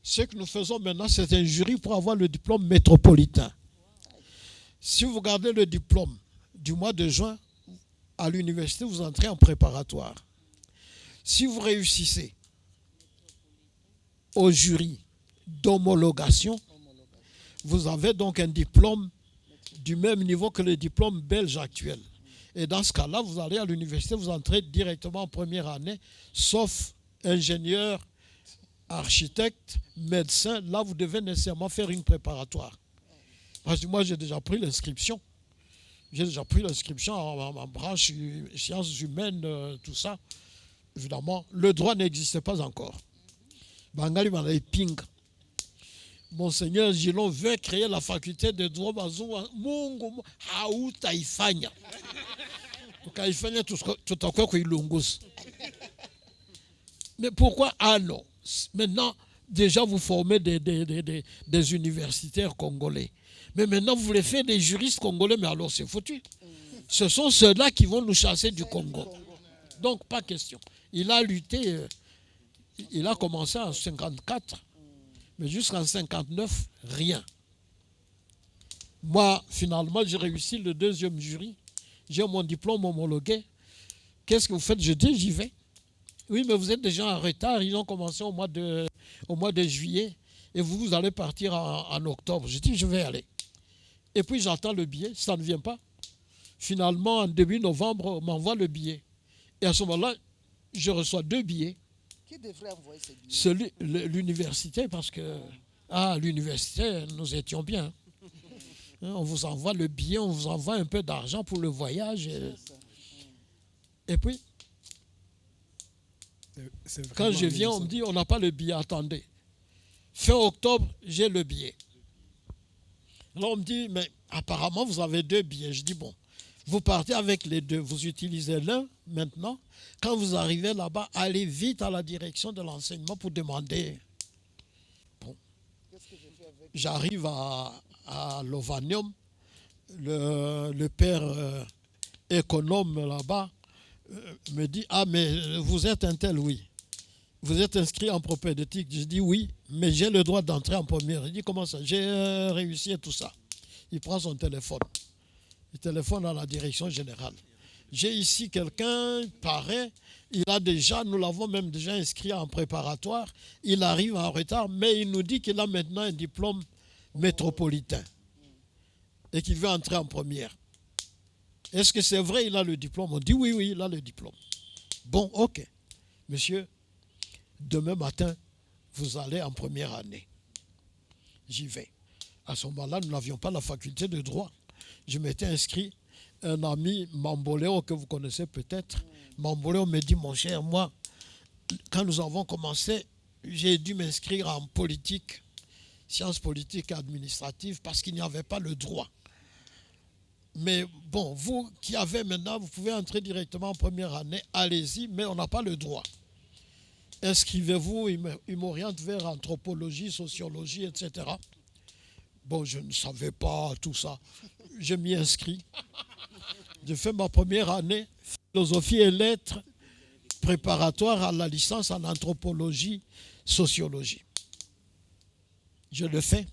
Ce que nous faisons maintenant, c'est un jury pour avoir le diplôme métropolitain. Si vous gardez le diplôme du mois de juin, à l'université, vous entrez en préparatoire. Si vous réussissez au jury d'homologation, vous avez donc un diplôme du même niveau que le diplôme belge actuel. Et dans ce cas-là, vous allez à l'université, vous entrez directement en première année, sauf ingénieur, architecte, médecin. Là, vous devez nécessairement faire une préparatoire. Parce que moi, j'ai déjà pris l'inscription. J'ai déjà pris l'inscription en branche sciences humaines, tout ça. Évidemment, le droit n'existait pas encore. Bangali Malay Ping. Monseigneur Gilon veut créer la faculté de droit. Mungu hautaifanya. Ukaifanya tutakuwa kuilunguza. Mais pourquoi? Ah non. Maintenant, déjà vous formez des universitaires congolais. Mais maintenant, vous voulez faire des juristes congolais, mais alors c'est foutu. Ce sont ceux-là qui vont nous chasser du Congo. Donc, pas question. Il a lutté, il a commencé en 54, mais jusqu'en 59, rien. Moi, finalement, j'ai réussi le deuxième jury. J'ai mon diplôme homologué. Qu'est-ce que vous faites? Je dis, j'y vais. Oui, mais vous êtes déjà en retard. Ils ont commencé au mois de juillet. Et vous allez partir en octobre. Je dis, je vais aller. Et puis, j'attends le billet. Ça ne vient pas. Finalement, en début novembre, on m'envoie le billet. Et à ce moment-là, je reçois 2 billets. Qui devrait envoyer ces billets? L'université, parce que, à l'université, nous étions bien. On vous envoie le billet, on vous envoie un peu d'argent pour le voyage. Et puis, quand je viens, on me dit, on n'a pas le billet, attendez. Fin octobre, j'ai le billet. Alors on me dit, mais apparemment, vous avez 2 billets. Je dis, bon, vous partez avec les 2, vous utilisez l'un maintenant. Quand vous arrivez là-bas, allez vite à la direction de l'enseignement pour demander. Bon. J'arrive à Lovanium, le père économe là-bas me dit, ah mais vous êtes un tel, oui. Vous êtes inscrit en propédeutique. Je dis oui, mais j'ai le droit d'entrer en première. Il dit comment ça? J'ai réussi et tout ça. Il prend son téléphone. Il téléphone à la direction générale. J'ai ici quelqu'un, paraît, nous l'avons même déjà inscrit en préparatoire. Il arrive en retard, mais il nous dit qu'il a maintenant un diplôme métropolitain et qu'il veut entrer en première. Est-ce que c'est vrai, il a le diplôme? On dit oui, oui, il a le diplôme. Bon, ok. Monsieur, demain matin, vous allez en première année. J'y vais. À ce moment-là, nous n'avions pas la faculté de droit. Je m'étais inscrit, un ami, Mamboléo, que vous connaissez peut-être. Mamboléo me dit, mon cher, moi, quand nous avons commencé, j'ai dû m'inscrire en politique, sciences politiques et administratives, parce qu'il n'y avait pas le droit. Mais bon, vous qui avez maintenant, vous pouvez entrer directement en première année, allez-y, mais on n'a pas le droit. Inscrivez-vous, il m'oriente vers anthropologie, sociologie, etc. Bon, je ne savais pas tout ça. Je m'y inscris. J'ai fait ma première année, philosophie et lettres, préparatoire à la licence en anthropologie, sociologie. Je le fais.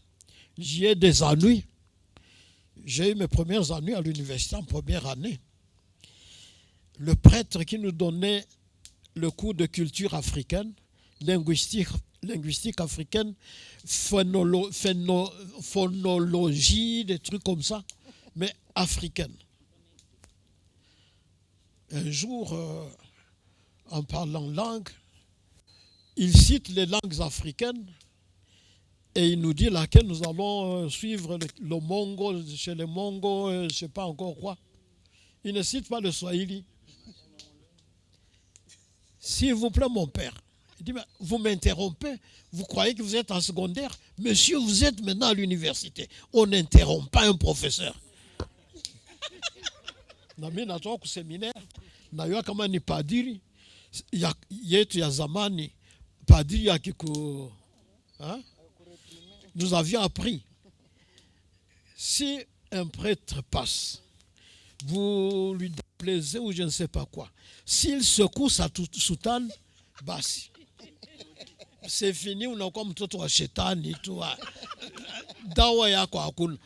J'y ai des ennuis. J'ai eu mes premières ennuis à l'université en première année. Le prêtre qui nous donnait le cours de culture africaine, linguistique africaine, phonologie, des trucs comme ça, mais africaine. Un jour, en parlant langue, il cite les langues africaines et il nous dit laquelle nous allons suivre, le Mongo, chez les Mongos, je ne sais pas encore quoi. Il ne cite pas le Swahili. S'il vous plaît, mon père, il dit, vous m'interrompez, vous croyez que vous êtes en secondaire? Monsieur, vous êtes maintenant à l'université. On n'interrompt pas un professeur. Nami natoka séminaire, najua kama ni padiri yetu ya zamani, padiri akiku, hein? Nous avions appris, si un prêtre passe, vous lui déplaisez ou je ne sais pas quoi, s'il secoue sa soutane, basi c'est fini, unakuwa mtoto wa shetani tu, dawa yako hakuna,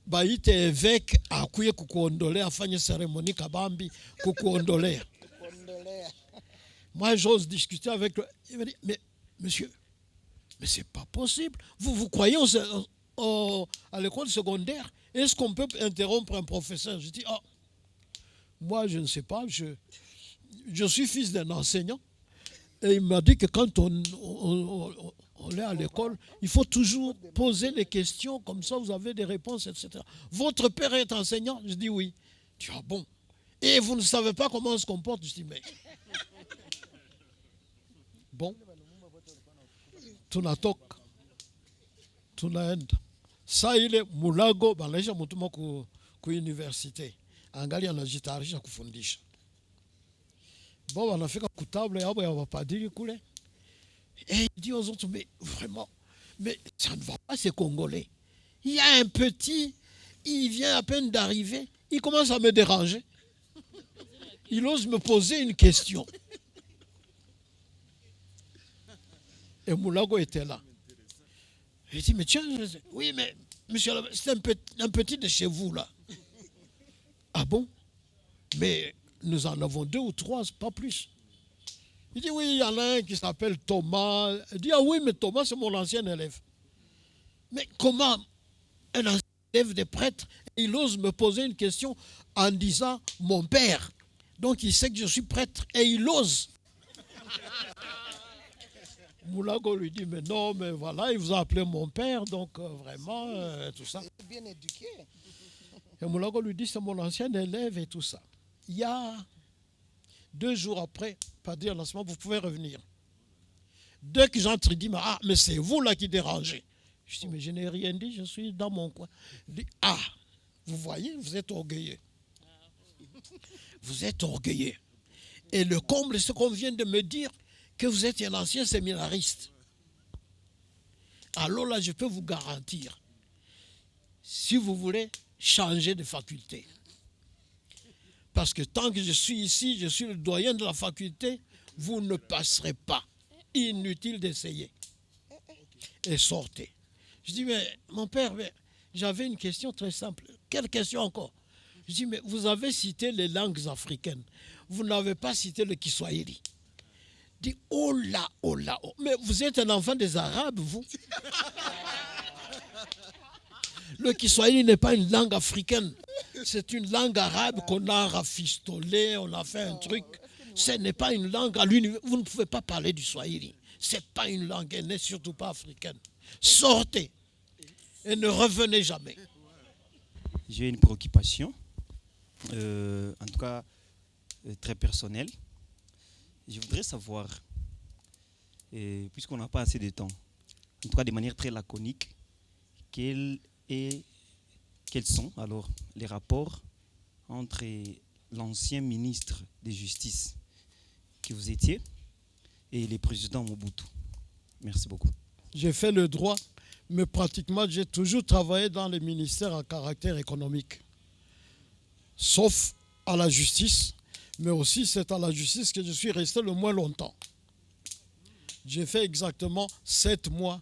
baite évêque akuye kukuondolea afanye cérémonie kabambi kukuondolea. Moi j'ose discuter avec lui. Il me dit mais monsieur, mais c'est pas possible. Vous croyez à l'école secondaire, est-ce qu'on peut interrompre un professeur? Je dis moi je ne sais pas, je suis fils d'un enseignant. Et il m'a dit que quand on est à l'école, il faut toujours poser les questions, comme ça vous avez des réponses, etc. Votre père est enseignant? Je dis oui. Tu dis bon. Et vous ne savez pas comment on se comporte? Je dis mais. Bon. Tunatoka. Tunaenda. Saa ile Mulago banaisha mutuma ku universite. Angali anajitayarisha kufundisha. Bon, on a fait un table et on va pas dire kule. Et il dit aux autres, mais vraiment, mais ça ne va pas, ces Congolais. Il y a un petit, il vient à peine d'arriver, il commence à me déranger. Il ose me poser une question. Et Moulago était là. Il dit, mais tiens, oui, mais monsieur, c'est un petit de chez vous, là. Ah bon? Mais nous en avons 2 ou 3, pas plus. Il dit, oui, il y en a un qui s'appelle Thomas. Il dit, ah oui, mais Thomas, c'est mon ancien élève. Mais comment un ancien élève des prêtres, il ose me poser une question en disant, mon père. Donc, il sait que je suis prêtre et il ose. Moulago lui dit, mais non, mais voilà, il vous a appelé mon père, donc vraiment, tout ça. Bien éduqué. Et Moulago lui dit, c'est mon ancien élève et tout ça. Il y a 2 jours après, pas dire lancement, vous pouvez revenir. Dès que j'entre, il dit, mais c'est vous là qui dérangez. Je dis, mais je n'ai rien dit, je suis dans mon coin. Il dit, vous voyez, vous êtes orgueilleux. Vous êtes orgueilleux. Et le comble, c'est qu'on vient de me dire que vous êtes un ancien séminariste. Alors là, je peux vous garantir, si vous voulez changer de faculté, parce que tant que je suis ici, je suis le doyen de la faculté, vous ne passerez pas. Inutile d'essayer. Et sortez. Je dis, mais mon père, j'avais une question très simple. Quelle question encore? Je dis, mais vous avez cité les langues africaines. Vous n'avez pas cité le Kiswahili. Je dis, oh là, mais vous êtes un enfant des Arabes, vous. Le Kiswahili n'est pas une langue africaine. C'est une langue arabe qu'on a rafistolée, on a fait un truc. Ce n'est pas une langue à l'université. Vous ne pouvez pas parler du Swahili. Ce n'est pas une langue, elle n'est surtout pas africaine. Sortez et ne revenez jamais. J'ai une préoccupation, en tout cas très personnelle. Je voudrais savoir, puisqu'on n'a pas assez de temps, en tout cas de manière très laconique, quels sont alors les rapports entre l'ancien ministre de Justice que vous étiez et le président Mobutu? Merci beaucoup. J'ai fait le droit, mais pratiquement j'ai toujours travaillé dans les ministères à caractère économique. Sauf à la justice, mais aussi c'est à la justice que je suis resté le moins longtemps. J'ai fait exactement 7 mois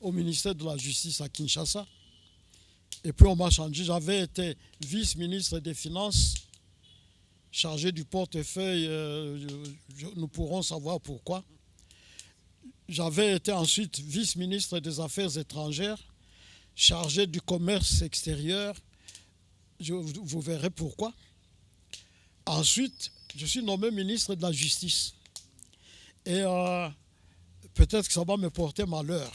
au ministère de la Justice à Kinshasa. Et puis on m'a changé. J'avais été vice-ministre des Finances, chargé du portefeuille, nous pourrons savoir pourquoi. J'avais été ensuite vice-ministre des Affaires étrangères, chargé du commerce extérieur. Vous verrez pourquoi. Ensuite, je suis nommé ministre de la Justice. Et peut-être que ça va me porter malheur.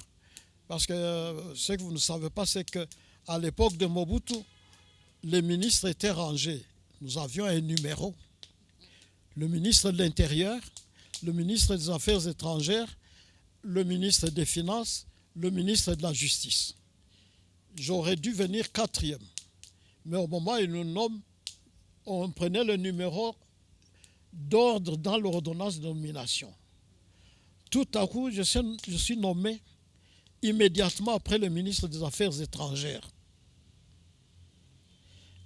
Parce que ce que vous ne savez pas, c'est qu'à l'époque de Mobutu, les ministres étaient rangés. Nous avions un numéro. Le ministre de l'Intérieur, le ministre des Affaires étrangères, le ministre des Finances, le ministre de la Justice. J'aurais dû venir 4e. Mais au moment où ils nous nomment, on prenait le numéro d'ordre dans l'ordonnance de nomination. Tout à coup, je suis nommé immédiatement après le ministre des Affaires étrangères.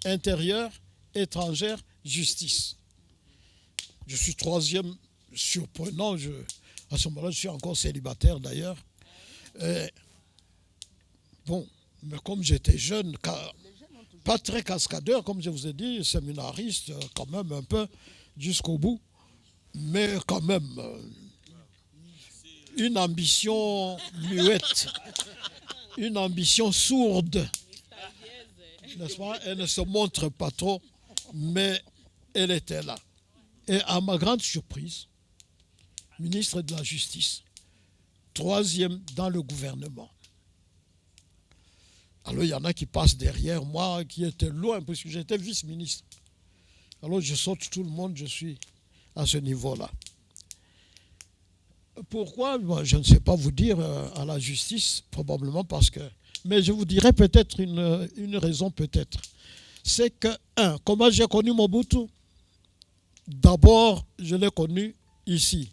Intérieur, étrangère, justice. Je suis 3e, surprenant. À ce moment-là, je suis encore célibataire d'ailleurs. Bon, mais comme j'étais jeune, car pas très cascadeur, comme je vous ai dit, séminariste, quand même un peu jusqu'au bout, mais quand même une ambition muette, une ambition sourde, n'est-ce pas? Elle ne se montre pas trop, mais elle était là. Et à ma grande surprise, ministre de la Justice, 3e dans le gouvernement. Alors il y en a qui passent derrière moi, qui étaient loin, parce que j'étais vice-ministre. Alors je saute tout le monde, je suis à ce niveau-là. Pourquoi? Je ne sais pas vous dire à la justice, probablement parce que... Mais je vous dirais peut-être une raison, peut-être. C'est que, comment j'ai connu Mobutu? D'abord, je l'ai connu ici,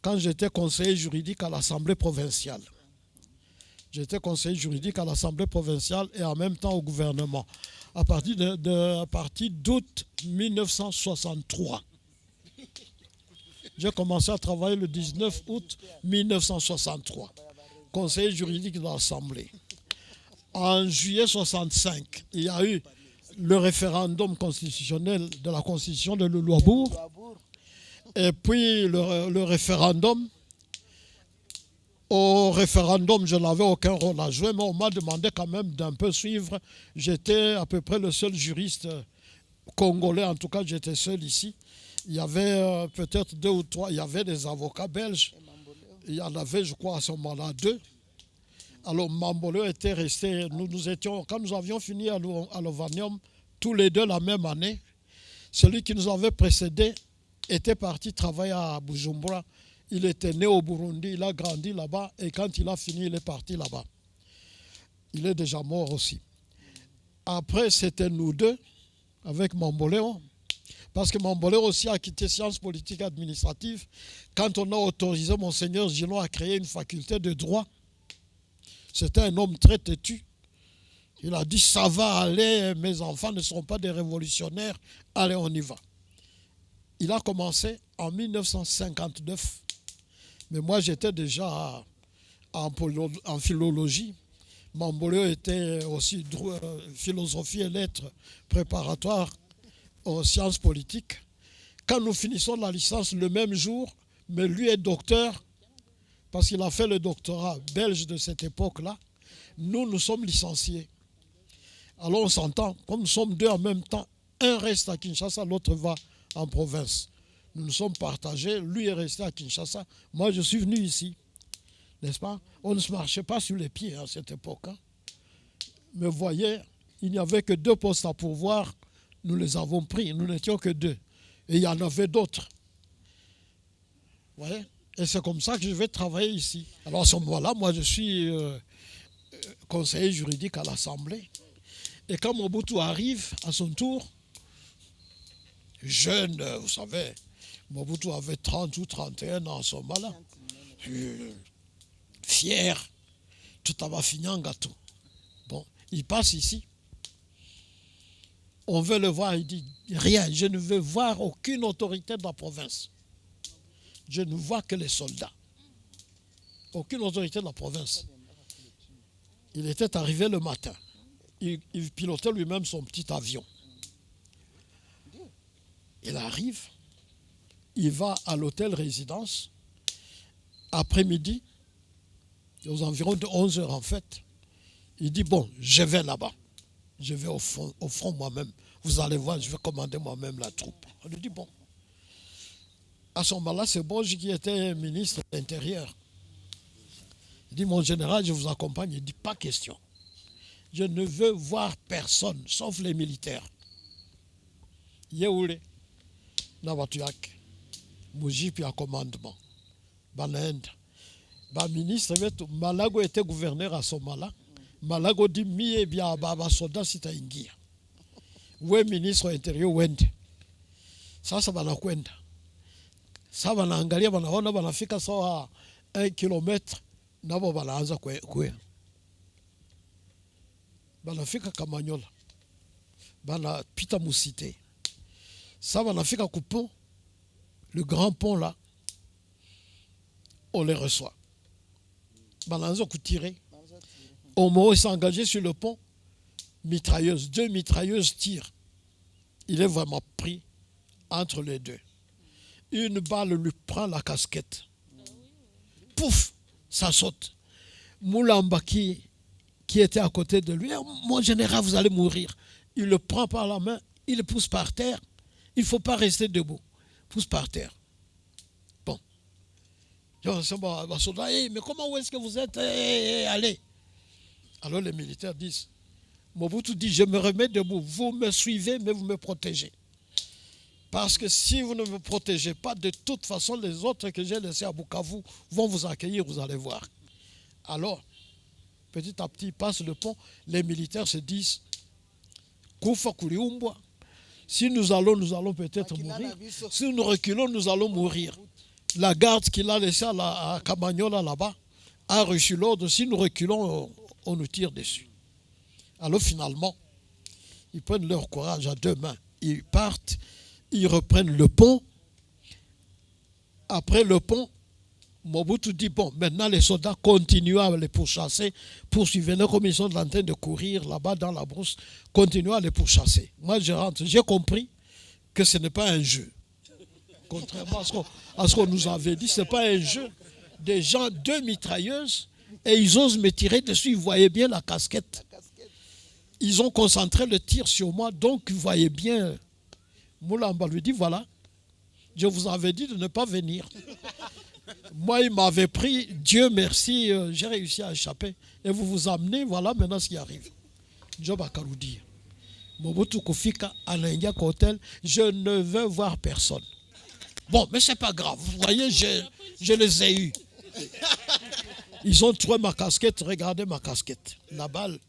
quand j'étais conseiller juridique à l'Assemblée provinciale. J'étais conseiller juridique à l'Assemblée provinciale et en même temps au gouvernement, à partir d'août 1963. J'ai commencé à travailler le 19 août 1963, conseiller juridique de l'Assemblée. En juillet 1965, il y a eu le référendum constitutionnel de la Constitution de Louisbourg, et puis le référendum. Au référendum, je n'avais aucun rôle à jouer, mais on m'a demandé quand même d'un peu suivre. J'étais à peu près le seul juriste congolais, en tout cas j'étais seul ici. Il y avait peut-être 2 ou 3, il y avait des avocats belges. Il y en avait, je crois, à ce moment-là 2. Alors Mamboleo était resté, nous étions, quand nous avions fini à l'Ovanium, tous les 2 la même année, celui qui nous avait précédé était parti travailler à Bujumbura. Il était né au Burundi, il a grandi là-bas et quand il a fini, il est parti là-bas. Il est déjà mort aussi. Après, c'était nous 2 avec Mamboleo, parce que Mamboleo aussi a quitté sciences politiques et administratives quand on a autorisé Monseigneur Gillon à créer une faculté de droit. C'était un homme très têtu. Il a dit, ça va aller, mes enfants ne seront pas des révolutionnaires, allez, on y va. Il a commencé en 1959. Mais moi, j'étais déjà en philologie. Mamboleo était aussi philosophie et lettres préparatoires aux sciences politiques. Quand nous finissons la licence le même jour, mais lui est docteur, parce qu'il a fait le doctorat belge de cette époque-là, nous sommes licenciés. Alors on s'entend, comme nous sommes 2 en même temps, un reste à Kinshasa, l'autre va en province. Nous nous sommes partagés, lui est resté à Kinshasa, moi je suis venu ici, n'est-ce pas? On ne se marchait pas sur les pieds à cette époque. Mais vous voyez, il n'y avait que 2 postes à pourvoir, nous les avons pris, nous n'étions que 2. Et il y en avait d'autres. Vous voyez? Et c'est comme ça que je vais travailler ici. Alors à ce moment-là, moi je suis conseiller juridique à l'Assemblée. Et quand Mobutu arrive à son tour, jeune, vous savez, Mobutu avait 30 ou 31 ans à ce moment-là. Fier, tout a fini en gâteau. Bon, il passe ici. On veut le voir, il dit, rien, je ne veux voir aucune autorité de la province. Je ne vois que les soldats. Aucune autorité de la province. Il était arrivé le matin. Il pilotait lui-même son petit avion. Il arrive, il va à l'hôtel résidence, après-midi, aux environs de 11 heures en fait, il dit, bon, je vais là-bas, je vais au front moi-même, vous allez voir, je vais commander moi-même la troupe. On lui dit, bon. À ce moment-là, c'est Boji qui était ministre de l'Intérieur. Il dit, mon général, je vous accompagne. Il dit, pas question. Je ne veux voir personne, sauf les militaires. Yeoule, Nabatuyak, Mujipi à commandement. Banende. Ministre, Malago était gouverneur à ce moment-là. Malago dit, mi bien baba soldat sita ingia. Où est ministre intérieur, wende. Ça va la kwenda. Ça wanaangalia wanaona wanafika sawa 1 kilomita nabo wanaanza kwea. Wanafika Kamanyola. Wanapita Musite. Ça wanafika ku pont, le grand pont là. On les reçoit. Wanaanza kutirer. Au moment où ils s'engageaient sur le pont, mitrailleuses, 2 mitrailleuses tirent. Il est vraiment pris entre les deux. Une balle lui prend la casquette. Pouf, ça saute. Moulamba qui était à côté de lui, mon général, vous allez mourir. Il le prend par la main, il le pousse par terre. Il ne faut pas rester debout. Pousse par terre. Bon. Hey, mais comment est-ce que vous êtes? Allez. Alors les militaires disent, Mobutu dit, je me remets debout. Vous me suivez, mais vous me protégez. Parce que si vous ne me protégez pas, de toute façon, les autres que j'ai laissés à Bukavu vont vous accueillir, vous allez voir. Alors, petit à petit, ils passent le pont. Les militaires se disent, Kufa Kuriumbwa. Si nous allons peut-être mourir. Si nous reculons, nous allons mourir. La garde qu'il a laissée à Kamagnola là-bas a reçu l'ordre. Si nous reculons, on nous tire dessus. Alors finalement, ils prennent leur courage à 2 mains. Ils partent, ils reprennent le pont. Après le pont, Mobutu dit, bon, maintenant les soldats continuent à les pourchasser, poursuivez comme ils sont en train de courir là-bas dans la brousse, continuent à les pourchasser. Moi, je rentre, j'ai compris que ce n'est pas un jeu. Contrairement à ce qu'on nous avait dit, ce n'est pas un jeu. Des gens, 2 mitrailleuses, et ils osent me tirer dessus, ils voyaient bien la casquette. Ils ont concentré le tir sur moi, donc ils voyaient bien. Moulamba lui dit, voilà, je vous avais dit de ne pas venir. Moi, il m'avait pris, Dieu merci, j'ai réussi à échapper. Et vous vous amenez, voilà maintenant ce qui arrive. Job Akaroudi. Mobutu Kufika, Alain Hotel, je ne veux voir personne. Bon, mais c'est pas grave, vous voyez, je les ai eus. Ils ont trouvé ma casquette, regardez ma casquette. La balle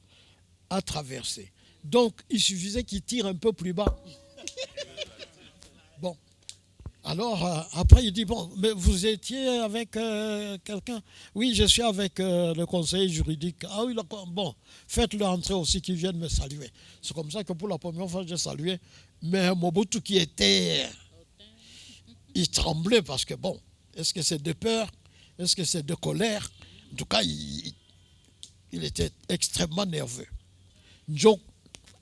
a traversé. Donc, il suffisait qu'ils tirent un peu plus bas. Bon. Alors, après, il dit, bon, mais vous étiez avec quelqu'un? Oui, je suis avec le conseiller juridique. Ah oui, bon, faites-le entrer aussi qu'ils viennent me saluer. C'est comme ça que pour la première fois, j'ai salué. Mais Mobutu qui était... Il tremblait parce que, bon, est-ce que c'est de peur? Est-ce que c'est de colère? En tout cas, il était extrêmement nerveux. Joe,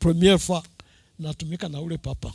première fois, Natumika Naoule Papa.